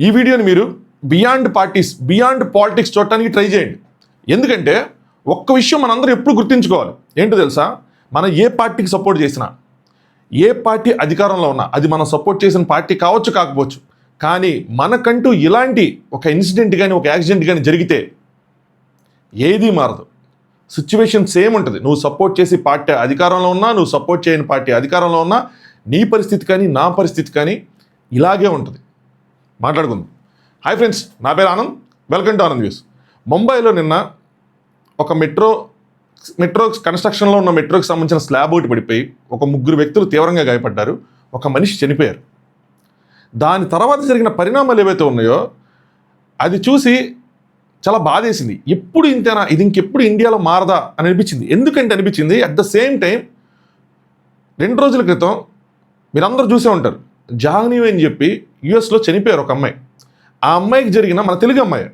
ఈ వీడియోని మీరు బియాండ్ పాలిటిక్స్ చూడటానికి ట్రై చేయండి. ఎందుకంటే ఒక్క విషయం మనందరూ ఎప్పుడు గుర్తుంచుకోవాలి. ఏంటో తెలుసా, మనం ఏ పార్టీకి సపోర్ట్ చేసినా, ఏ పార్టీ అధికారంలో ఉన్నా, అది మనం సపోర్ట్ చేసిన పార్టీ కావచ్చు కాకపోవచ్చు, కానీ మనకంటూ ఇలాంటి ఒక ఇన్సిడెంట్ కానీ ఒక యాక్సిడెంట్ కానీ జరిగితే ఏదీ మారదు. సిచ్యువేషన్ సేమ్ ఉంటుంది. నువ్వు సపోర్ట్ చేసి పార్టీ అధికారంలో ఉన్నా, నువ్వు సపోర్ట్ చేయని పార్టీ అధికారంలో ఉన్నా, నీ పరిస్థితి కానీ నా పరిస్థితి కానీ ఇలాగే ఉంటుంది. మాట్లాడుకుందాం. హాయ్ ఫ్రెండ్స్, నా పేరు Anand. Welcome to Anand news. ముంబైలో నిన్న ఒక మెట్రో కన్స్ట్రక్షన్లో ఉన్న మెట్రోకి సంబంధించిన స్లాబ్ ఒకటి పడిపోయి ఒక 3 వ్యక్తులు తీవ్రంగా గాయపడ్డారు. ఒక మనిషి చనిపోయారు. దాని తర్వాత జరిగిన పరిణామాలు ఏవైతే ఉన్నాయో అది చూసి చాలా బాధేసింది. ఎప్పుడు ఇంతేనా, ఇది ఇంకెప్పుడు ఇండియాలో మారదా అని అనిపించింది. ఎందుకంటే అనిపించింది, అట్ ద సేమ్ టైం 2 రోజుల క్రితం మీరందరూ చూసే ఉంటారు, జాహ్నవి అని చెప్పి యుఎస్లో చనిపోయారు ఒక అమ్మాయి. ఆ అమ్మాయికి జరిగిన, మన తెలుగు అమ్మాయి,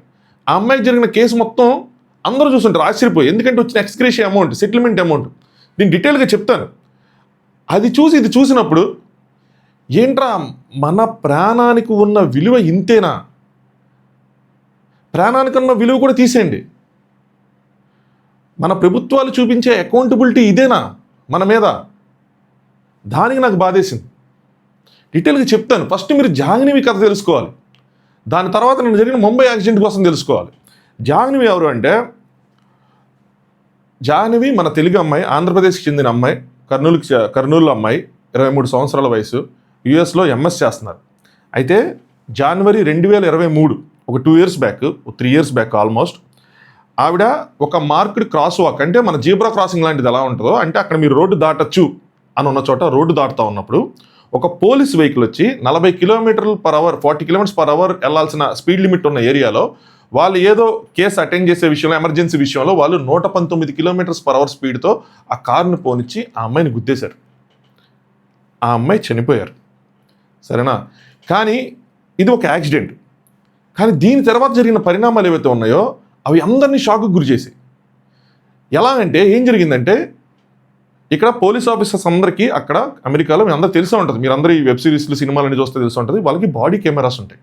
ఆ అమ్మాయికి జరిగిన కేసు మొత్తం అందరూ చూస్తుంటారు ఆశ్చర్యపోయి. ఎందుకంటే వచ్చిన ఎక్స్గ్రేషియా అమౌంట్, సెటిల్మెంట్ అమౌంట్, నేను డీటెయిల్గా చెప్తాను. ఇది చూసినప్పుడు ఏంట్రా, మన ప్రాణానికి ఉన్న విలువ ఇంతేనా? ప్రాణానికి ఉన్న విలువ కూడా తీసేయండి. మన ప్రభుత్వాలు చూపించే అకౌంటబిలిటీ ఇదేనా మన మీద? దానికి నాకు బాధేసింది. డీటెయిల్గా చెప్తాను. ఫస్ట్ మీరు జాహ్నవి కథ తెలుసుకోవాలి. దాని తర్వాత నేను జరిగిన ముంబై యాక్సిడెంట్ కోసం తెలుసుకోవాలి. జాహ్నవి ఎవరు అంటే, జాహ్నవి మన తెలుగు అమ్మాయి, ఆంధ్రప్రదేశ్కి చెందిన అమ్మాయి, కర్నూలు అమ్మాయి, 23 సంవత్సరాల వయసు, యుఎస్లో ఎంఎస్ చేస్తున్నారు. అయితే జనవరి 2023, ఒక 2 years back, 3 years back almost, ఆవిడ ఒక మార్క్డ్ క్రాస్ వాక్, అంటే మన జీబ్రా క్రాసింగ్ లాంటిది ఎలా ఉంటుందో, అంటే అక్కడ మీరు రోడ్డు దాటచ్చు అని ఉన్న చోట రోడ్డు దాటుతూ ఉన్నప్పుడు ఒక పోలీస్ వెహికల్ వచ్చి 40 km/h 40 km/h వెళ్ళాల్సిన స్పీడ్ లిమిట్ ఉన్న ఏరియాలో వాళ్ళు ఏదో కేసు అటెండ్ చేసే విషయంలో, ఎమర్జెన్సీ విషయంలో వాళ్ళు 119 km/h స్పీడ్తో ఆ కారుని పోనిచ్చి ఆ అమ్మాయిని గుద్దేశారు. ఆ అమ్మాయి చనిపోయారు. సరేనా? కానీ ఇది ఒక యాక్సిడెంట్. కానీ దీని తర్వాత జరిగిన పరిణామాలు ఏవైతే ఉన్నాయో అవి అందరినీ షాక్కి గురి చేసాయి. ఎలా అంటే, ఏం జరిగిందంటే, ఇక్కడ పోలీస్ ఆఫీసర్స్ అందరికీ అక్కడ అమెరికాలో మీ అందరూ తెలిసే ఉంటుంది, మీరు అందరూ ఈ వెబ్ సిరీస్లు సినిమాలన్నీ చూస్తే తెలిసి ఉంటుంది, వాళ్ళకి బాడీ కెమెరాస్ ఉంటాయి.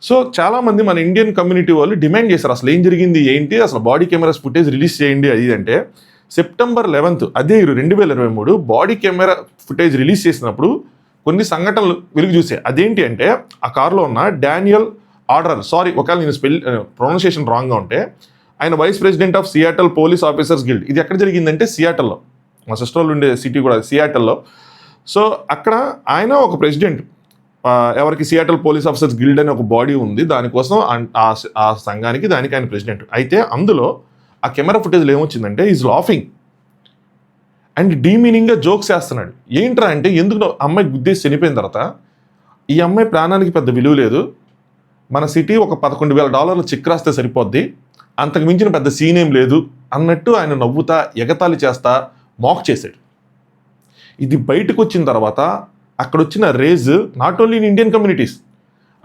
సో చాలామంది మన ఇండియన్ కమ్యూనిటీ వాళ్ళు డిమాండ్ చేశారు, అసలు ఏం జరిగింది ఏంటి, అసలు బాడీ కెమెరాస్ ఫుటేజ్ రిలీజ్ చేయండి అది అంటే. September 11th, అదే 2023 బాడీ కెమెరా ఫుటేజ్ రిలీజ్ చేసినప్పుడు కొన్ని సంఘటనలు వెలుగు చూసాయి. అదేంటి అంటే, ఆ కారులో ఉన్న డానియల్ ఆర్డర్, సారీ ఒకవేళ నేను ప్రొనౌన్సియేషన్ రాంగ్గా ఉంటే, ఆయన vice president of Seattle police officers guild. ఇది ఎక్కడ జరిగిందంటే సియాటల్లో, మా సిస్టర్ వాళ్ళు ఉండే సిటీ కూడా సియాటల్లో. సో అక్కడ ఆయన ఒక ప్రెసిడెంట్, ఎవరికి సియాటల్ పోలీస్ ఆఫీసర్స్ గిల్డ్ అనే ఒక బాడీ ఉంది, దానికోసం ఆ సంఘానికి, దానికి ఆయన ప్రెసిడెంట్. అయితే అందులో ఆ కెమెరా ఫుటేజ్లో ఏమొచ్చిందంటే, ఈజ్ లాఫింగ్ అండ్ డీమీనింగ్గా జోక్స్ వేస్తున్నాడు. ఏంట్రా అంటే, ఎందుకు అమ్మాయి గుద్దేసి చనిపోయిన తర్వాత ఈ అమ్మాయి ప్రాణానికి పెద్ద విలువ లేదు, మన సిటీ ఒక $11,000 చెక్ రాస్తే సరిపోద్ది, అంతకు మించిన పెద్ద సీన్ ఏం లేదు అన్నట్టు ఆయన నవ్వుతా ఎగతాళి చేస్తా మాక్ చేశాడు. ఇది బయటకు వచ్చిన తర్వాత అక్కడ వచ్చిన rage not only in Indian communities,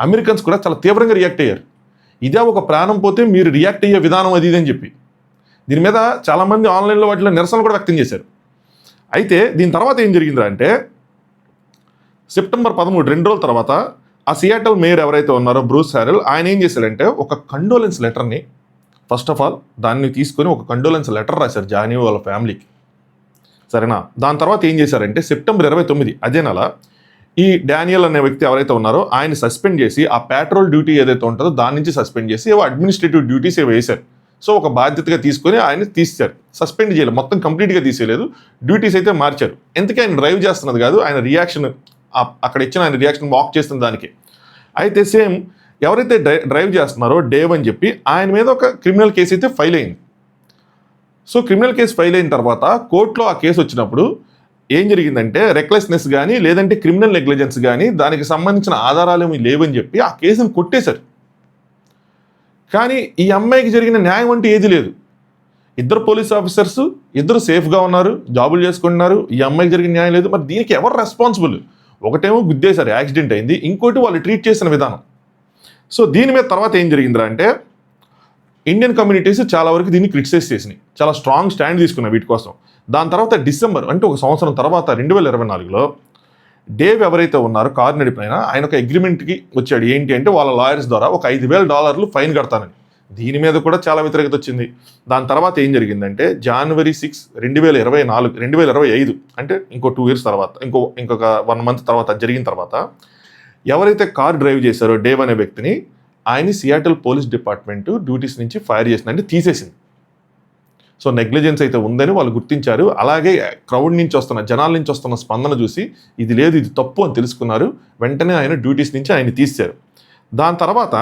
Americans కూడా చాలా తీవ్రంగా రియాక్ట్ అయ్యారు. ఇదే ఒక ప్రాణం పోతే మీరు రియాక్ట్ అయ్యే విధానం అది అని చెప్పి దీని మీద చాలామంది ఆన్లైన్లో వాటిలో నిరసన కూడా వ్యక్తం చేశారు. అయితే దీని తర్వాత ఏం జరిగిందా అంటే, September 13, 2 రోజుల తర్వాత ఆ సియాటల్ మేయర్ ఎవరైతే ఉన్నారో బ్రూస్ హారెల్, ఆయన ఏం చేశాడంటే ఒక కండోలెన్స్ లెటర్ని, ఫస్ట్ ఆఫ్ ఆల్ దాన్ని తీసుకొని ఒక కండోలెన్స్ లెటర్ రాశారు జాహ్నవి వాళ్ళ ఫ్యామిలీకి. సరేనా? దాని తర్వాత ఏం చేశారంటే, September 29, అదే నెల, ఈ డానియల్ అనే వ్యక్తి ఎవరైతే ఉన్నారో ఆయన సస్పెండ్ చేసి, ఆ పెట్రోల్ డ్యూటీ ఏదైతే ఉంటుందో దాని నుంచి సస్పెండ్ చేసి ఏవో అడ్మినిస్ట్రేటివ్ డ్యూటీస్ ఏవో వేశారు. సో ఒక బాధ్యతగా తీసుకొని ఆయన తీశారు. సస్పెండ్ చేయలేదు, మొత్తం కంప్లీట్గా తీసేయలేదు, డ్యూటీస్ అయితే మార్చారు. ఎందుకు ఆయన డ్రైవ్ చేస్తున్నది కాదు, ఆయన రియాక్షన్, అక్కడ ఇచ్చిన ఆయన రియాక్షన్ వాక్ చేస్తున్న దానికి. అయితే సేమ్ ఎవరైతే డ్రైవ్ చేస్తున్నారో డేవ్ అని చెప్పి, ఆయన మీద ఒక క్రిమినల్ కేసు అయితే ఫైల్ అయింది. సో క్రిమినల్ కేసు ఫైల్ అయిన తర్వాత కోర్టులో ఆ కేసు వచ్చినప్పుడు ఏం జరిగిందంటే, రెక్లెస్నెస్ కానీ లేదంటే క్రిమినల్ నెగ్లిజెన్స్ కానీ దానికి సంబంధించిన ఆధారాలు ఏమీ లేవని చెప్పి ఆ కేసును కొట్టేశారు. కానీ ఈ అమ్మాయికి జరిగిన న్యాయం అంటే ఏది లేదు. ఇద్దరు పోలీస్ ఆఫీసర్స్, ఇద్దరు సేఫ్గా ఉన్నారు, జాబులు చేసుకుంటున్నారు, ఈ అమ్మాయికి జరిగిన న్యాయం లేదు. మరి దీనికి ఎవరు రెస్పాన్సిబుల్? ఒకటేమో గుద్దేశారు, యాక్సిడెంట్ అయింది, ఇంకోటి వాళ్ళు ట్రీట్ చేసిన విధానం. సో దీని మీద తర్వాత ఏం జరిగిందిరా అంటే, ఇండియన్ కమ్యూనిటీస్ చాలా వరకు దీన్ని క్రిటిసైజ్ చేసినాయి, చాలా స్ట్రాంగ్ స్టాండ్ తీసుకున్నాయి వీటి కోసం. దాని తర్వాత డిసెంబర్, అంటే ఒక సంవత్సరం తర్వాత 2024లో డేవ్ ఎవరైతే ఉన్నారో కారు నడిపిన ఆయన ఒక అగ్రిమెంట్కి వచ్చాడు. ఏంటి అంటే వాళ్ళ లాయర్స్ ద్వారా ఒక $5,000 ఫైన్ కడతానని. దీని మీద కూడా చాలా వ్యతిరేకత వచ్చింది. దాని తర్వాత ఏం జరిగిందంటే January 6, 2025 అంటే ఇంకో 2 years తర్వాత ఇంకొక 1 month తర్వాత జరిగిన తర్వాత ఎవరైతే కార్ డ్రైవ్ చేశారో డేవ్ అనే వ్యక్తిని ఆయన సియాటిల్ పోలీస్ డిపార్ట్మెంట్ డ్యూటీస్ నుంచి ఫైర్ చేసింది, అంటే తీసేసింది. సో నెగ్లిజెన్స్ అయితే ఉందని వాళ్ళు గుర్తించారు. అలాగే క్రౌడ్ నుంచి వస్తున్న జనాల నుంచి వస్తున్న స్పందన చూసి ఇది లేదు, ఇది తప్పు అని తెలుసుకున్నారు. వెంటనే ఆయన డ్యూటీస్ నుంచి ఆయన తీశారు. దాని తర్వాత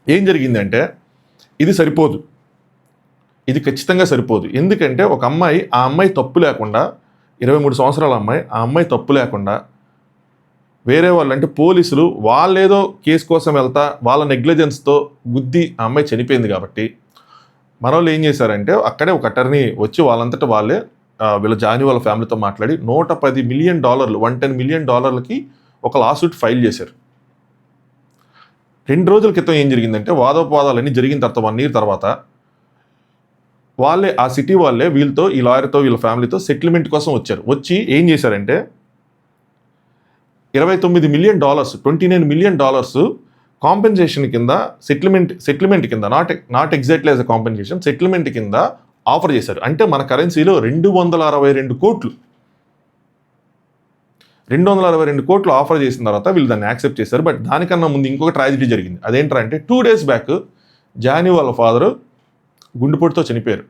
ఏం జరిగిందంటే ఇది సరిపోదు, ఇది ఖచ్చితంగా సరిపోదు. ఎందుకంటే ఒక అమ్మాయి, ఆ అమ్మాయి తప్పు లేకుండా 23 సంవత్సరాల అమ్మాయి, ఆ అమ్మాయి తప్పు లేకుండా వేరే వాళ్ళు అంటే పోలీసులు వాళ్ళేదో కేసు కోసం వెళ్తా వాళ్ళ నెగ్లిజెన్స్తో గుద్ది ఆ అమ్మాయి చనిపోయింది. కాబట్టి మన వాళ్ళు ఏం చేశారంటే అక్కడే ఒక అటర్నీ వచ్చి వాళ్ళంతటా వాళ్ళే వీళ్ళ జానీ వాళ్ళ ఫ్యామిలీతో మాట్లాడి $110 million, $110 million ఒక లాసూట్ ఫైల్ చేశారు. 2 రోజుల క్రితం ఏం జరిగిందంటే వాదోపవాదాలన్నీ జరిగిన తర్వాత 1 year తర్వాత వాళ్ళే ఆ సిటీ వాళ్ళే వీళ్ళతో, ఈ లాయర్తో, వీళ్ళ ఫ్యామిలీతో సెటిల్మెంట్ కోసం వచ్చారు. వచ్చి ఏం చేశారంటే $29 million, $29 million కాంపెన్సేషన్ కింద సెటిల్మెంట్ కింద not exactly as a compensation, settlement కింద ఆఫర్ చేశారు. అంటే మన కరెన్సీలో 262 కోట్లు 262 కోట్లు ఆఫర్ చేసిన తర్వాత వీళ్ళు దాన్ని యాక్సెప్ట్ చేశారు. బట్ దానికన్నా ముందు ఇంకొక ట్రాజడీ జరిగింది. అదేంటంటే 2 days బ్యాక్ జానీ వాళ్ళ ఫాదరు గుండెపోటుతో చనిపోయారు.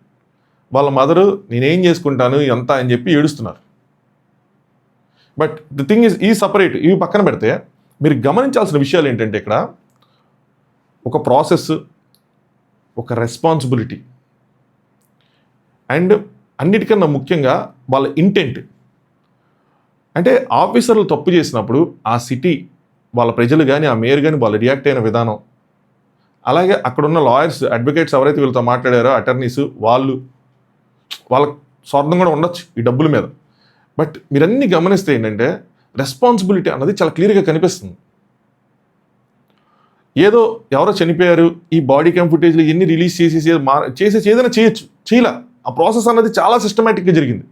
వాళ్ళ మదరు నేనేం చేసుకుంటాను ఎంత అని చెప్పి ఏడుస్తున్నారు. బట్ ది థింగ్ ఈ సపరేట్, ఇవి పక్కన పెడితే మీరు గమనించాల్సిన విషయాలు ఏంటంటే ఇక్కడ ఒక ప్రాసెస్, ఒక రెస్పాన్సిబిలిటీ అండ్ అన్నిటికన్నా ముఖ్యంగా వాళ్ళ ఇంటెంట్. అంటే ఆఫీసర్లు తప్పు చేసినప్పుడు ఆ సిటీ వాళ్ళ ప్రజలు కానీ ఆ మేయర్ కానీ వాళ్ళు రియాక్ట్ అయిన విధానం, అలాగే అక్కడున్న లాయర్స్, అడ్వకేట్స్ ఎవరైతే వీళ్ళతో మాట్లాడారో అటర్నీస్, వాళ్ళ స్వార్థం కూడా ఉండొచ్చు ఈ డబ్బుల మీద. బట్ మీరన్నీ గమనిస్తే ఏంటంటే రెస్పాన్సిబిలిటీ అన్నది చాలా క్లియర్గా కనిపిస్తుంది. ఏదో ఎవరో చనిపోయారు, ఈ బాడీ క్యామ్ ఫుటేజ్లు ఎన్ని రిలీజ్ చేసేసి ఏదైనా చేయలా. ఆ ప్రాసెస్ అన్నది చాలా సిస్టమేటిక్గా జరిగింది.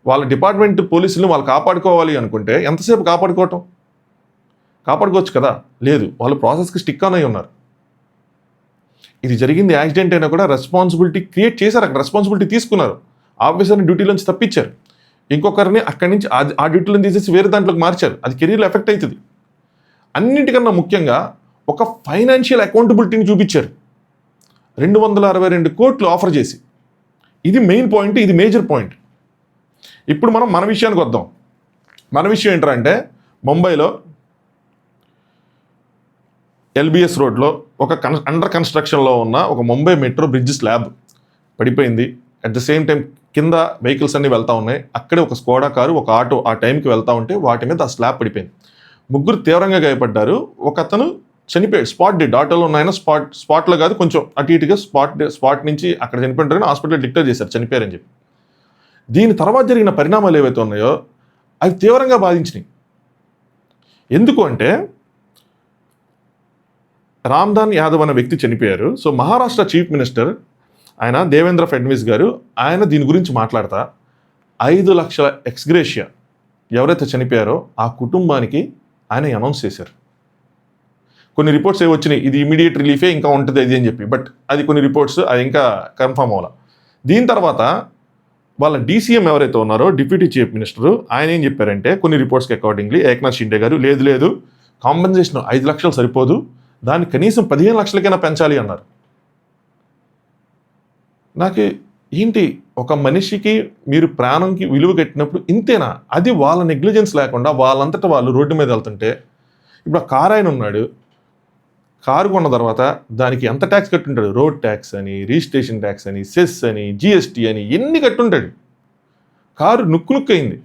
వాళ్ళ డిపార్ట్మెంట్ పోలీసులు వాళ్ళు కాపాడుకోవాలి అనుకుంటే ఎంతసేపు కాపాడుకోవచ్చు కదా, లేదు, వాళ్ళు ప్రాసెస్కి స్టిక్ ఆన్ అయి ఉన్నారు. ఇది జరిగింది యాక్సిడెంట్ అయినా కూడా రెస్పాన్సిబిలిటీ క్రియేట్ చేశారు, అక్కడ రెస్పాన్సిబిలిటీ తీసుకున్నారు, ఆఫీసర్ని డ్యూటీలోంచి తప్పించారు, ఇంకొకరిని అక్కడి నుంచి ఆ డ్యూటీలను తీసేసి వేరే దాంట్లోకి మార్చారు. అది కెరీర్లో ఎఫెక్ట్ అవుతుంది. అన్నింటికన్నా ముఖ్యంగా ఒక ఫైనాన్షియల్ అకౌంటబిలిటీని చూపించారు. 262 కోట్లు ఆఫర్ చేసి, ఇది మెయిన్ పాయింట్, ఇది మేజర్ పాయింట్. ఇప్పుడు మనం మన విషయానికి వద్దాం. మన విషయం ఏంటంటే ముంబైలో LBS రోడ్లో ఒక అండర్ కన్స్ట్రక్షన్లో ఉన్న ఒక ముంబై మెట్రో బ్రిడ్జ్ స్లాబ్ పడిపోయింది. అట్ ద సేమ్ టైం కింద వెహికల్స్ అన్నీ వెళ్తూ ఉన్నాయి. అక్కడే ఒక స్కోడా కారు, ఒక ఆటో ఆ టైంకి వెళ్తూ ఉంటే వాటి మీద ఆ స్లాబ్ పడిపోయింది. 3 తీవ్రంగా గాయపడ్డారు. ఒక అతను చనిపోయాడు, స్పాట్ డెడ్. ఆటోలో ఉన్న ఆయన స్పాట్లో కాదు, కొంచెం అటు ఇటుగా స్పాట్ నుంచి అక్కడ చనిపోయింటారని హాస్పిటల్ డిక్లేర్ చేశారు చనిపోయారని చెప్పి. దీని తర్వాత జరిగిన పరిణామాలు ఏవైతే ఉన్నాయో అవి తీవ్రంగా బాధించినాయి. ఎందుకు అంటే రామ్దాన్ యాదవ్ అనే వ్యక్తి చనిపోయారు. సో మహారాష్ట్ర చీఫ్ మినిస్టర్ ఆయన దేవేంద్ర ఫడ్నవీస్ గారు, ఆయన దీని గురించి మాట్లాడతా 5 లక్షల ఎక్స్గ్రేషియా ఎవరైతే చనిపోయారో ఆ కుటుంబానికి ఆయన అనౌన్స్ చేశారు. కొన్ని రిపోర్ట్స్ ఏవి వచ్చినాయి, ఇది ఇమీడియట్ రిలీఫే ఇంకా ఉంటుంది అది అని చెప్పి. బట్ అది కొన్ని రిపోర్ట్స్, అది ఇంకా కన్ఫర్మ్ అవ్వాలి. దీని తర్వాత వాళ్ళ DCM ఎవరైతే ఉన్నారో డిప్యూటీ చీఫ్ మినిస్టర్, ఆయన ఏం చెప్పారంటే కొన్ని రిపోర్ట్స్కి అకార్డింగ్లీ ఏక్నాథ్ షిండే గారు, లేదు కాంపెన్సేషన్ 5 లక్షలు సరిపోదు, దాన్ని కనీసం 15 లక్షలకైనా పెంచాలి అన్నారు. నాకు ఏంటి, ఒక మనిషికి మీరు ప్రాణంకి విలువ కట్టినప్పుడు ఇంతేనా? అది వాళ్ళ నెగ్లిజెన్స్ లేకుండా వాళ్ళంతటా వాళ్ళు రోడ్డు మీద వెళ్తుంటే, ఇప్పుడు ఆ కారు ఆయన ఉన్నాడు, కారు కొన్న తర్వాత దానికి ఎంత ట్యాక్స్ కట్టుంటాడు, రోడ్ ట్యాక్స్ అని, రిజిస్ట్రేషన్ ట్యాక్స్ అని, సెస్ అని, GST అని ఎన్ని కట్టుంటాడు. కారు నుక్కు అయింది.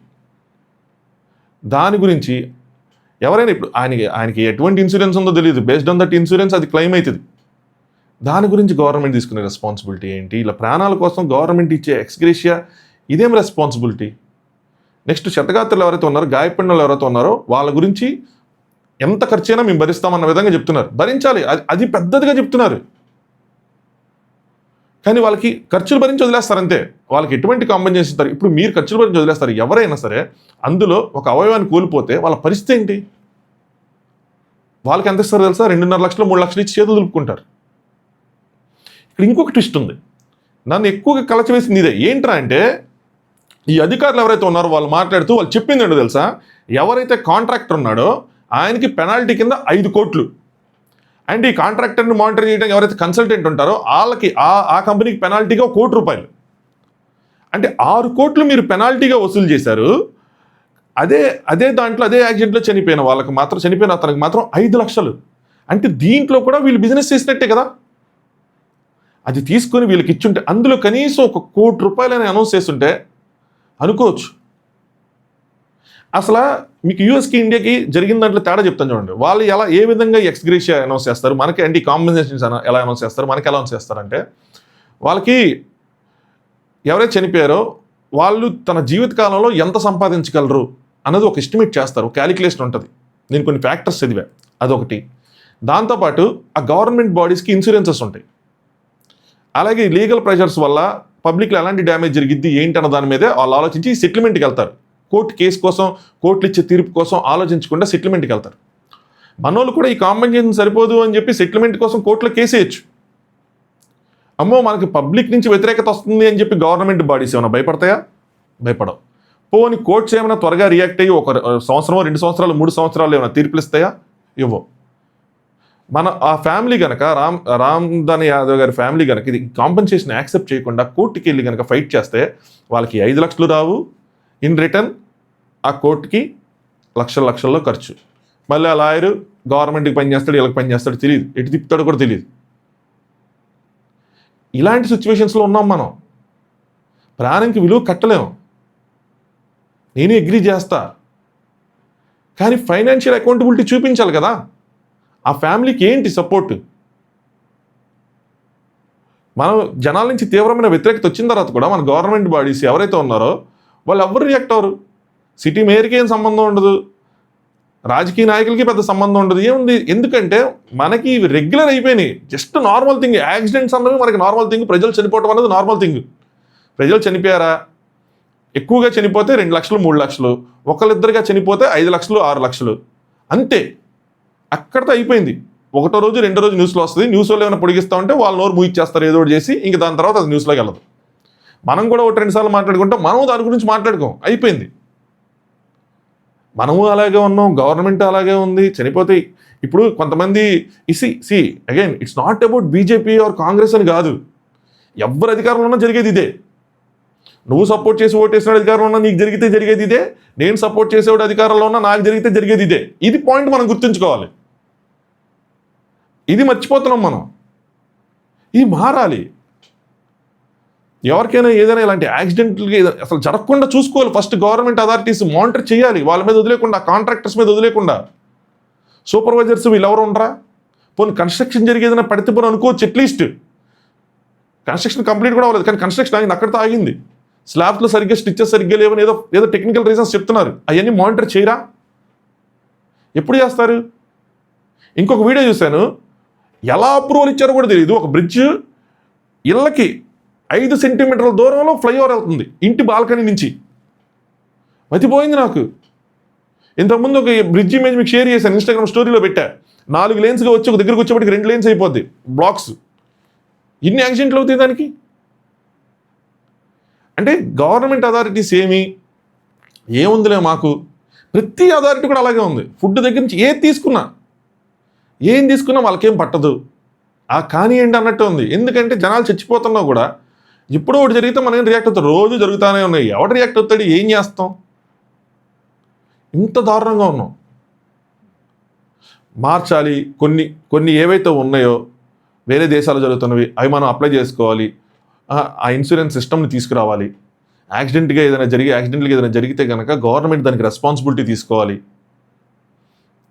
దాని గురించి ఎవరైనా ఇప్పుడు ఆయనకి ఎటువంటి ఇన్సూరెన్స్ ఉందో తెలియదు, బేస్డ్ ఆన్ దట్ ఇన్సూరెన్స్ అది క్లెయిమ్ అవుతుంది. దాని గురించి గవర్నమెంట్ తీసుకునే రెస్పాన్సిబిలిటీ ఏంటి? ఇలా ప్రాణాల కోసం గవర్నమెంట్ ఇచ్చే ఎక్స్గ్రేషియా ఇదేం రెస్పాన్సిబిలిటీ? నెక్స్ట్ క్షతగాత్రులు ఎవరైతే ఉన్నారో, గాయపడిన వాళ్ళు ఎవరైతే ఉన్నారో వాళ్ళ గురించి ఎంత ఖర్చైనా మేము భరిస్తామన్న విధంగా చెప్తున్నారు. భరించాలి, అది పెద్దదిగా చెప్తున్నారు. కానీ వాళ్ళకి ఖర్చులు భరించి వదిలేస్తారు అంతే. వాళ్ళకి ఎటువంటి కాంపెన్సేషన్ ఇస్తారు? ఇప్పుడు మీరు ఖర్చులు భరించి వదిలేస్తారు. ఎవరైనా సరే అందులో ఒక అవయవాన్ని కోల్పోతే వాళ్ళ పరిస్థితి ఏంటి? వాళ్ళకి ఎంత ఇస్తారు తెలుసా? 2.5 లక్షలు 3 లక్షలు ఇచ్చి చేతులు దులుపుకుంటారు. ఇక్కడ ఇంకొక ట్విస్ట్ ఉంది. నన్ను ఎక్కువగా కలచవేసింది ఇదే. ఏంట్రా అంటే ఈ అధికారులు ఎవరైతే ఉన్నారో వాళ్ళు మాట్లాడుతూ వాళ్ళు చెప్పింది ఏంటో తెలుసా? ఎవరైతే కాంట్రాక్టర్ ఉన్నాడో ఆయనకి పెనాల్టీ కింద 5 కోట్లు, అండ్ ఈ కాంట్రాక్టర్ని మానిటర్ చేయడానికి ఎవరైతే కన్సల్టెంట్ ఉంటారో వాళ్ళకి ఆ కంపెనీకి పెనాల్టీగా 1 కోటి రూపాయలు. అంటే 6 కోట్లు మీరు పెనాల్టీగా వసూలు చేశారు. అదే దాంట్లో అదే యాక్సిడెంట్లో చనిపోయిన వాళ్ళకి మాత్రం, చనిపోయిన అతనికి మాత్రం 5 లక్షలు. అంటే దీంట్లో కూడా వీళ్ళు బిజినెస్ చేసినట్టే కదా. అది తీసుకొని వీళ్ళకి ఇచ్చుంటే అందులో కనీసం 1 కోటి రూపాయలని అనౌన్స్ చేస్తుంటే అనుకోవచ్చు. అసలు మీకు యూఎస్కి ఇండియాకి జరిగిన దాంట్లో తేడా చెప్తాను చూడండి. వాళ్ళు ఏ విధంగా ఎక్స్గ్రేషియా అనౌన్స్ చేస్తారు, మనకి అంటే కాంపెన్సేషన్స్ ఎలా అనౌన్స్ చేస్తారు, మనకి ఎలా అనౌన్స్ చేస్తారంటే వాళ్ళకి ఎవరైతే చనిపోయారో వాళ్ళు తన జీవితకాలంలో ఎంత సంపాదించగలరు అన్నది ఒక ఎస్టిమేట్ చేస్తారు, క్యాలిక్యులేషన్ ఉంటుంది. నేను కొన్ని ఫ్యాక్టర్స్ చదివా, అదొకటి. దాంతోపాటు ఆ గవర్నమెంట్ బాడీస్కి ఇన్సూరెన్సెస్ ఉంటాయి. అలాగే లీగల్ ప్రెషర్స్ వల్ల పబ్లిక్లో ఎలాంటి డ్యామేజ్ జరిగిద్ది ఏంటి అన్న దాని మీదే వాళ్ళు ఆలోచించి సెటిల్మెంట్కి వెళ్తారు. కోర్టు కేసు కోసం, కోర్టులు ఇచ్చే తీర్పు కోసం ఆలోచించకుండా సెటిల్మెంట్కి వెళ్తారు. మనోళ్ళు కూడా ఈ కాంపెన్సేషన్ సరిపోదు అని చెప్పి సెటిల్మెంట్ కోసం కోర్టులో కేసేయచ్చు. అమ్మో మనకి పబ్లిక్ నుంచి వ్యతిరేకత వస్తుంది అని చెప్పి గవర్నమెంట్ బాడీస్ ఏమైనా భయపడతాయా? భయపడవు. పోనీ కోర్ట్స్ ఏమైనా త్వరగా రియాక్ట్ అయ్యి 1 సంవత్సరం 2 సంవత్సరాలు 3 సంవత్సరాలు ఏమైనా తీర్పులు ఇస్తాయా? ఇవ్వవు. మన ఆ ఫ్యామిలీ కనుక రామ్దాని యాదవ్ గారి ఫ్యామిలీ కనుక ఇది కాంపెన్సేషన్ యాక్సెప్ట్ చేయకుండా కోర్టుకి వెళ్ళి కనుక ఫైట్ చేస్తే వాళ్ళకి 5 లక్షలు రావు. ఇన్ రిటర్న్ ఆ కోర్టుకి లక్షల్లో ఖర్చు. మళ్ళీ ఆ లాయరు గవర్నమెంట్కి పని చేస్తాడు, వీళ్ళకి పని చేస్తాడు తెలియదు, ఎటు తిప్పుతాడో కూడా తెలియదు. ఇలాంటి సిచ్యువేషన్స్లో ఉన్నాం మనం. ప్రాణంకి విలువ కట్టలేము, నేను అగ్రీ చేస్తా. కానీ ఫైనాన్షియల్ అకౌంటబిలిటీ చూపించాలి కదా. ఆ ఫ్యామిలీకి ఏంటి సపోర్ట్? మనం జనాల నుంచి తీవ్రమైన వ్యతిరేకత వచ్చిన తర్వాత కూడా మన గవర్నమెంట్ బాడీస్ ఎవరైతే ఉన్నారో వాళ్ళు ఎవరు రియాక్ట్ అవ్వరు. సిటీ మేయర్కి ఏం సంబంధం ఉండదు, రాజకీయ నాయకులకి పెద్ద సంబంధం ఉండదు. ఏముంది? ఎందుకంటే మనకి ఇవి రెగ్యులర్ అయిపోయినాయి. Just normal thing. యాక్సిడెంట్స్ అన్నవి మనకి నార్మల్ థింగ్. ప్రజలు చనిపోవడం అనేది నార్మల్ థింగ్. ప్రజలు చనిపోయారా? ఎక్కువగా చనిపోతే 2 లక్షలు 3 లక్షలు, ఒకళ్ళిద్దరిగా చనిపోతే 5 లక్షలు 6 లక్షలు అంతే. అక్కడితో అయిపోయింది. ఒకటో రోజు 2వ రోజు న్యూస్లో వస్తుంది. న్యూస్ వాళ్ళు ఏమైనా పొడిగిస్తూ ఉంటే వాళ్ళు నోరు మూయిచ్చేస్తారు ఏదో ఒకటి చేసి, ఇంక దాని తర్వాత అది న్యూస్లోకి వెళ్ళదు. మనం కూడా 1-2 సార్లు మాట్లాడుకుంటాం, మనము దాని గురించి మాట్లాడుకోం, అయిపోయింది. మనము అలాగే ఉన్నాం, గవర్నమెంట్ అలాగే ఉంది, చనిపోతాయి. ఇప్పుడు కొంతమంది see again it's not about BJP or Congress అని కాదు. ఎవరు అధికారంలో ఉన్నా జరిగేది ఇదే. నువ్వు సపోర్ట్ చేసి ఓటేసిన అధికారంలో ఉన్నా నీకు జరిగితే జరిగేది ఇదే, నేను సపోర్ట్ చేసేవాడు అధికారంలో ఉన్నా నాకు జరిగితే జరిగేది ఇదే. ఇది పాయింట్ మనం గుర్తుంచుకోవాలి. ఇది మర్చిపోతున్నాం మనం. ఇది మారాలి. ఎవరికైనా ఏదైనా ఇలాంటి యాక్సిడెంట్లకి అసలు జరగకుండా చూసుకోవాలి. ఫస్ట్ గవర్నమెంట్ అథారిటీస్ మానిటర్ చేయాలి. వాళ్ళ మీద వదిలేకుండా, కాంట్రాక్టర్స్ మీద వదిలేకుండా. సూపర్వైజర్స్ వీళ్ళు ఎవరు ఉండరా? పోనీ కన్స్ట్రక్షన్ జరిగేదైనా పడితే పోనీ అనుకోవచ్చు. అట్లీస్ట్ కన్స్ట్రక్షన్ కంప్లీట్ కూడా అవ్వలేదు, కానీ కన్స్ట్రక్షన్ ఆగింది, అక్కడితో ఆగింది. స్లాబ్స్లో సరిగ్గా స్టిచ్చెస్ సరిగ్గా లేవని ఏదో టెక్నికల్ రీజన్స్ చెప్తున్నారు. అవన్నీ మానిటర్ చేయరా? ఎప్పుడు చేస్తారు? ఇంకొక వీడియో చూశాను, ఎలా అప్రూవల్ ఇచ్చారో కూడా తెలియదు. ఒక బ్రిడ్జ్ ఇళ్ళకి 5 సెంటీమీటర్ల దూరంలో ఫ్లైఓవర్ వెళ్తుంది ఇంటి బాల్కనీ నుంచి. మతిపోయింది నాకు. ఇంతకుముందు ఒక బ్రిడ్జ్ ఇమేజ్ మీకు షేర్ చేశాను, ఇన్స్టాగ్రామ్ స్టోరీలో పెట్టా. 4 లేన్స్గా వచ్చి ఒక దగ్గరకు వచ్చేప్పటికి 2 లేన్స్ అయిపోద్ది, బ్లాక్స్. ఇన్ని యాక్సిడెంట్లు అవుతాయి దానికి. అంటే గవర్నమెంట్ అథారిటీస్ ఏముందిలే మాకు. ప్రతి అథారిటీ కూడా అలాగే ఉంది. ఫుడ్ దగ్గర నుంచి ఏం తీసుకున్నా వాళ్ళకేం పట్టదు. కానివ్వండి అన్నట్టు ఉంది. ఎందుకంటే జనాలు చచ్చిపోతున్నా కూడా ఎప్పుడో ఒకటి జరిగితే మనం ఏం రియాక్ట్ అవుతాం. రోజు జరుగుతూనే ఉన్నాయి. ఎవడు రియాక్ట్ అవుతాడు? ఏం చేస్తాం? ఇంత దారుణంగా ఉన్నాం. మార్చాలి. కొన్ని ఏవైతే ఉన్నాయో వేరే దేశాలు జరుగుతున్నవి అవి మనం అప్లై చేసుకోవాలి. ఆ ఇన్సూరెన్స్ సిస్టమ్ని తీసుకురావాలి. యాక్సిడెంట్లకి ఏదైనా జరిగితే కనుక గవర్నమెంట్ దానికి రెస్పాన్సిబిలిటీ తీసుకోవాలి.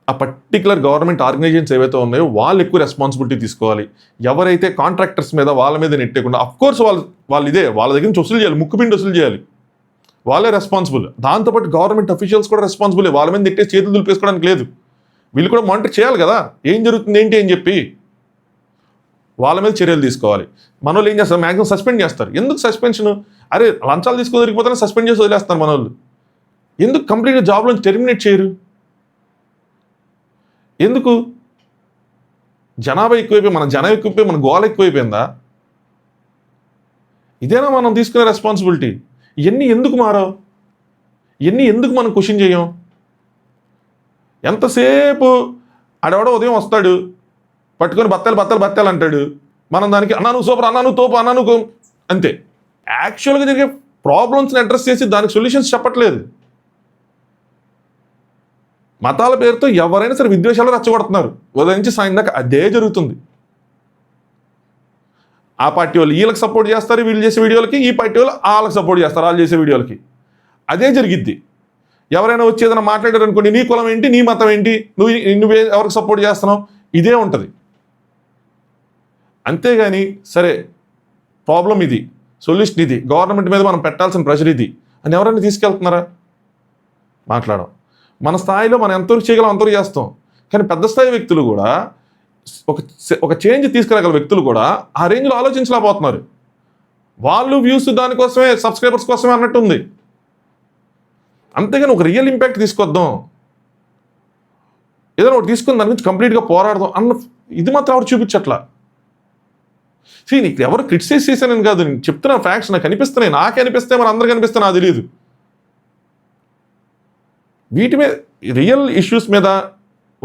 ఆ పర్టికులర్ గవర్నమెంట్ ఆర్గనైజేషన్స్ ఏవైతే ఉన్నాయో వాళ్ళు ఎక్కువ రెస్పాన్సిబిలిటీ తీసుకోవాలి. ఎవరైతే కాంట్రాక్టర్స్ మీద వాళ్ళ మీద నెట్టేయకుండా, అఫ్కోర్స్ వాళ్ళ దగ్గర నుంచి వసూలు చేయాలి, ముక్కుపిండి వసూలు చేయాలి, వాళ్ళే రెస్పాన్సిబుల్. దాంతోపాటు గవర్నమెంట్ అఫీషియల్స్ కూడా రెస్పాన్సిబుల్. వాళ్ళ మీద నెట్టేసి చేతులు దులిపేసుకోవడానికి లేదు. వీళ్ళు కూడా మానిటర్ చేయాలి కదా, ఏం జరుగుతుంది ఏంటి అని చెప్పి. వాళ్ళ మీద చర్యలు తీసుకోవాలి. మన వాళ్ళు ఏం చేస్తారు, మ్యాక్సిమం సస్పెండ్ చేస్తారు. ఎందుకు సస్పెన్షన్? అరే లంచాలు తీసుకుని దొరికిపోతే సస్పెండ్ చేసి వదిలేస్తారు మన వాళ్ళు. ఎందుకు కంప్లీట్గా జాబ్ నుంచి టెర్మినేట్ చేయరు? ఎందుకు? జనాభా ఎక్కువైపోయి, మన జనం ఎక్కువైపోయి, మన గోల ఎక్కువైపోయిందా? ఇదేనా మనం తీసుకునే రెస్పాన్సిబిలిటీ? ఇవన్నీ ఎందుకు మారవు? ఇవన్నీ ఎందుకు మనం క్వశ్చన్ చేయం? ఎంతసేపు ఆడెవడో ఉదయం వస్తాడు, పట్టుకొని బత్తాలు అంటాడు. మనం దానికి అన్నా నువ్వు సూపర్, అన్నా నువ్వు తోపు, అన్నా నువ్వు అంతే. యాక్చువల్గా జరిగే ప్రాబ్లమ్స్ని అడ్రస్ చేసి దానికి సొల్యూషన్స్ చెప్పట్లేదు. మతాల పేరుతో ఎవరైనా సరే విద్వేషాలు రెచ్చగొడుతున్నారు. ఉదయం నుంచి సాయం దాకా అదే జరుగుతుంది. ఆ పార్టీ వాళ్ళు వీళ్ళకి సపోర్ట్ చేస్తారు, వీళ్ళు చేసే వీడియోలకి. ఈ పార్టీ వాళ్ళు వాళ్ళకి సపోర్ట్ చేస్తారు, వాళ్ళు చేసే వీడియోలకి. అదే జరిగిద్ది. ఎవరైనా వచ్చి ఏదైనా మాట్లాడారు అనుకోండి, నీ కులం ఏంటి, నీ మతం ఏంటి, నువ్వే ఎవరికి సపోర్ట్ చేస్తున్నావు, ఇదే ఉంటుంది. అంతేగాని సరే ప్రాబ్లం ఇది, సొల్యూషన్ ఇది, గవర్నమెంట్ మీద మనం పెట్టాల్సిన ప్రెషర్ ఇది అని ఎవరైనా తీసుకెళ్తున్నారా? మాట్లాడడం. మన స్థాయిలో మనం ఎంతవరకు చేయగలం అంతవరకు చేస్తాం. కానీ పెద్ద స్థాయి వ్యక్తులు కూడా, ఒక చేంజ్ తీసుకురాగల వ్యక్తులు కూడా ఆ రేంజ్లో ఆలోచించలేకపోతున్నారు. వాళ్ళు వ్యూస్ దానికోసమే, సబ్స్క్రైబర్స్ కోసమే అన్నట్టు ఉంది. అంతేగాని ఒక రియల్ ఇంపాక్ట్ తీసుకొద్దాం, ఏదైనా ఒకటి తీసుకుని దాని గురించి కంప్లీట్గా పోరాడదాం అన్న ఇది మాత్రం ఎవరు చూపించట్లా. నీకు ఎవరు క్రిటిసైజ్ చేశానని కాదు, నేను చెప్తున్న ఫ్యాక్ట్స్ నాకు అనిపిస్తున్నాయి. నాకే అనిపిస్తే మరి అందరికీ అనిపిస్తే నాకు తెలియదు. వీటి మీద, రియల్ ఇష్యూస్ మీద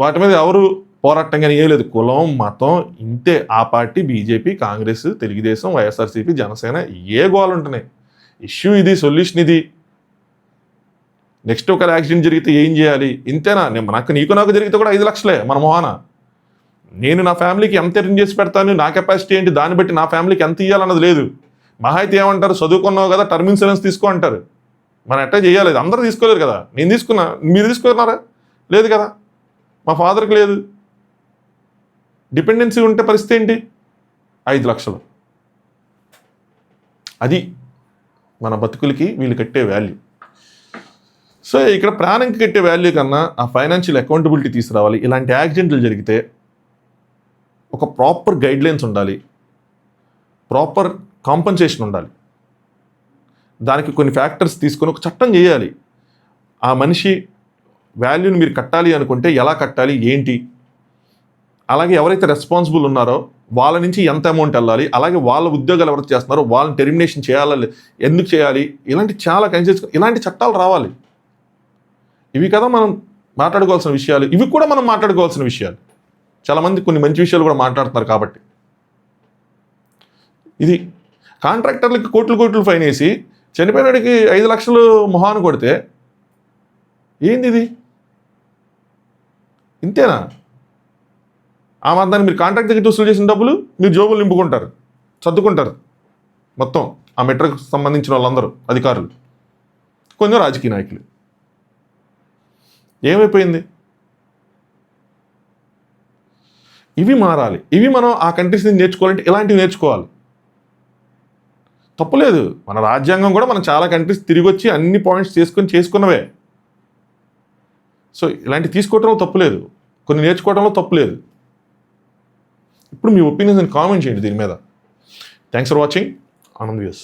వాటి మీద ఎవరు పోరాటం కానీ ఏం లేదు. కులం, మతం ఇంతే. ఆ పార్టీ బీజేపీ, కాంగ్రెస్, తెలుగుదేశం, వైఎస్ఆర్సీపీ, జనసేన ఏ గోలు ఉంటున్నాయి. ఇష్యూ ఇది, సొల్యూషన్ ఇది. నెక్స్ట్ ఒక యాక్సిడెంట్ జరిగితే ఏం చేయాలి, ఇంతేనా? నాకు జరిగితే కూడా 5 లక్షలే మన మొహాన. నేను నా ఫ్యామిలీకి ఎంత అరేంజ్ చేసి పెడతాను, నా కెపాసిటీ ఏంటి, దాన్ని బట్టి నా ఫ్యామిలీకి ఎంత ఇవ్వాలన్నది లేదు. మహా అయితే ఏమంటారు, చదువుకున్నావు కదా టర్మ్ ఇన్సూరెన్స్ తీసుకో అంటారు. మనం ఎట్టా చేయాలి? అందరూ తీసుకోలేరు కదా. నేను తీసుకున్నా, మీరు తీసుకున్నారా? లేదు కదా. మా ఫాదర్కి లేదు. డిపెండెన్సీ ఉంటే పరిస్థితి ఏంటి? 5 లక్షలు. అది మన బతుకులకి వీళ్ళు కట్టే వాల్యూ. సో ఇక్కడ ప్రాణంకి కట్టే వాల్యూ కన్నా ఆ ఫైనాన్షియల్ అకౌంటబిలిటీ తీసుకురావాలి. ఇలాంటి యాక్సిడెంట్లు జరిగితే ఒక ప్రాపర్ గైడ్లైన్స్ ఉండాలి, ప్రాపర్ కాంపన్సేషన్ ఉండాలి. దానికి కొన్ని ఫ్యాక్టర్స్ తీసుకొని ఒక చట్టం చేయాలి. ఆ మనిషి వాల్యూని మీరు కట్టాలి అనుకుంటే ఎలా కట్టాలి, ఏంటి, అలాగే ఎవరైతే రెస్పాన్సిబుల్ ఉన్నారో వాళ్ళ నుంచి ఎంత అమౌంట్ వెళ్ళాలి, అలాగే వాళ్ళ ఉద్యోగాలు ఎవరైతే చేస్తున్నారో వాళ్ళని టెర్మినేషన్ చేయాలా, ఎందుకు చేయాలి, ఇలాంటి చాలా కన్సిడర్, ఇలాంటి చట్టాలు రావాలి. ఇవి కదా మనం మాట్లాడుకోవాల్సిన విషయాలు. ఇవి కూడా మనం మాట్లాడుకోవాల్సిన విషయాలు. చాలామంది కొన్ని మంచి విషయాలు కూడా మాట్లాడుతున్నారు కాబట్టి. ఇది కాంట్రాక్టర్లకి కోట్లు ఫైన్ వేసి చనిపోయినాడికి 5 లక్షలు మొహాను కొడితే ఏంది ఇది? ఇంతేనా? ఆ మాత్రాన్ని మీరు కాంట్రాక్ట్ దగ్గర వసూలు చేసిన డబ్బులు మీరు జోబులు నింపుకుంటారు, సర్దుకుంటారు మొత్తం. ఆ మెట్రోకి సంబంధించిన వాళ్ళందరూ అధికారులు, కొంచెం రాజకీయ నాయకులు. ఏమైపోయింది? ఇవి మారాలి. ఇవి మనం ఆ కంట్రీస్ నుంచి నేర్చుకోవాలంటే ఇలాంటివి నేర్చుకోవాలి. తప్పులేదు. మన రాజ్యాంగం కూడా మనం చాలా కంట్రీస్ తిరిగి వచ్చి అన్ని పాయింట్స్ చేసుకున్నవే. సో ఇలాంటివి తీసుకోవటంలో తప్పులేదు, కొన్ని నేర్చుకోవడంలో తప్పులేదు. ఇప్పుడు మీ ఒపీనియన్స్ కామెంట్ చేయండి దీని మీద. Thanks for watching. Anand views.